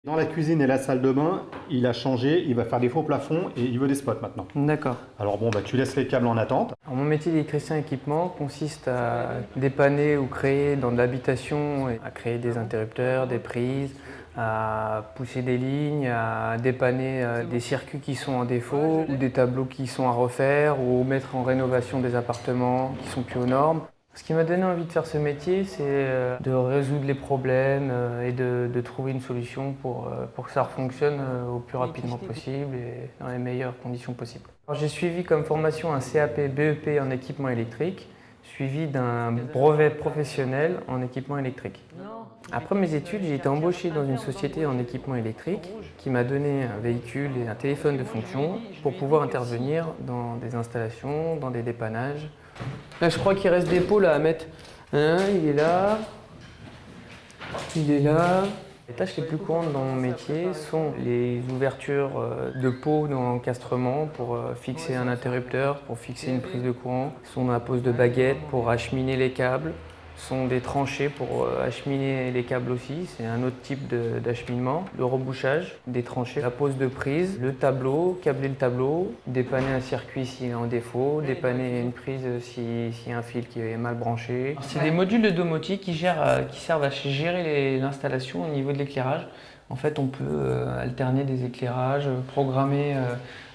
Dans la cuisine et la salle de bain, il a changé, il va faire des faux plafonds et il veut des spots maintenant. D'accord. Alors bon, bah, tu laisses les câbles en attente. Alors, mon métier d'électricien équipement consiste à dépanner ou créer dans de l'habitation, à créer des interrupteurs, des prises, à pousser des lignes, à dépanner des circuits qui sont en défaut ou des tableaux qui sont à refaire ou mettre en rénovation des appartements qui sont plus aux normes. Ce qui m'a donné envie de faire ce métier, c'est de résoudre les problèmes et de trouver une solution pour que ça fonctionne au plus rapidement possible et dans les meilleures conditions possibles. J'ai suivi comme formation un CAP BEP en équipement électrique, suivi d'un brevet professionnel en équipement électrique. Après mes études, j'ai été embauché dans une société en équipement électrique qui m'a donné un véhicule et un téléphone de fonction pour pouvoir intervenir dans des installations, dans des dépannages. Là, je crois qu'il reste des pots là à mettre. Il est là, il est là. Les tâches les plus courantes dans mon métier sont les ouvertures de pots d'encastrement pour fixer un interrupteur, pour fixer une prise de courant, sont la pose de baguettes pour acheminer les câbles, sont des tranchées pour acheminer les câbles aussi, c'est un autre type d'acheminement, le rebouchage des tranchées, la pose de prise, le tableau, câbler le tableau, dépanner un circuit s'il est en défaut, dépanner une prise s'il y a un fil qui est mal branché. C'est des modules de domotique qui servent à gérer l'installation au niveau de l'éclairage. En fait, on peut alterner des éclairages, programmer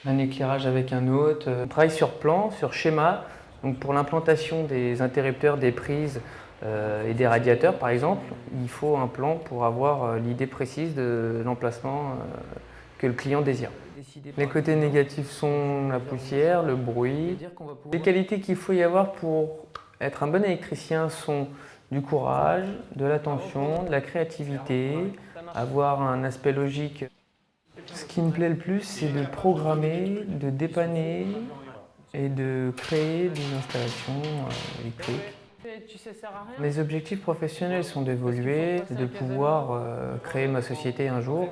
un éclairage avec un autre. On travaille sur plan, sur schéma. Donc pour l'implantation des interrupteurs, des prises et des radiateurs, par exemple, il faut un plan pour avoir l'idée précise de l'emplacement que le client désire. Les côtés négatifs sont la poussière, le bruit. Les qualités qu'il faut y avoir pour être un bon électricien sont du courage, de l'attention, de la créativité, avoir un aspect logique. Ce qui me plaît le plus, c'est de programmer, de dépanner et de créer des installations électriques. Mes objectifs professionnels sont d'évoluer, de pouvoir créer ma société un jour.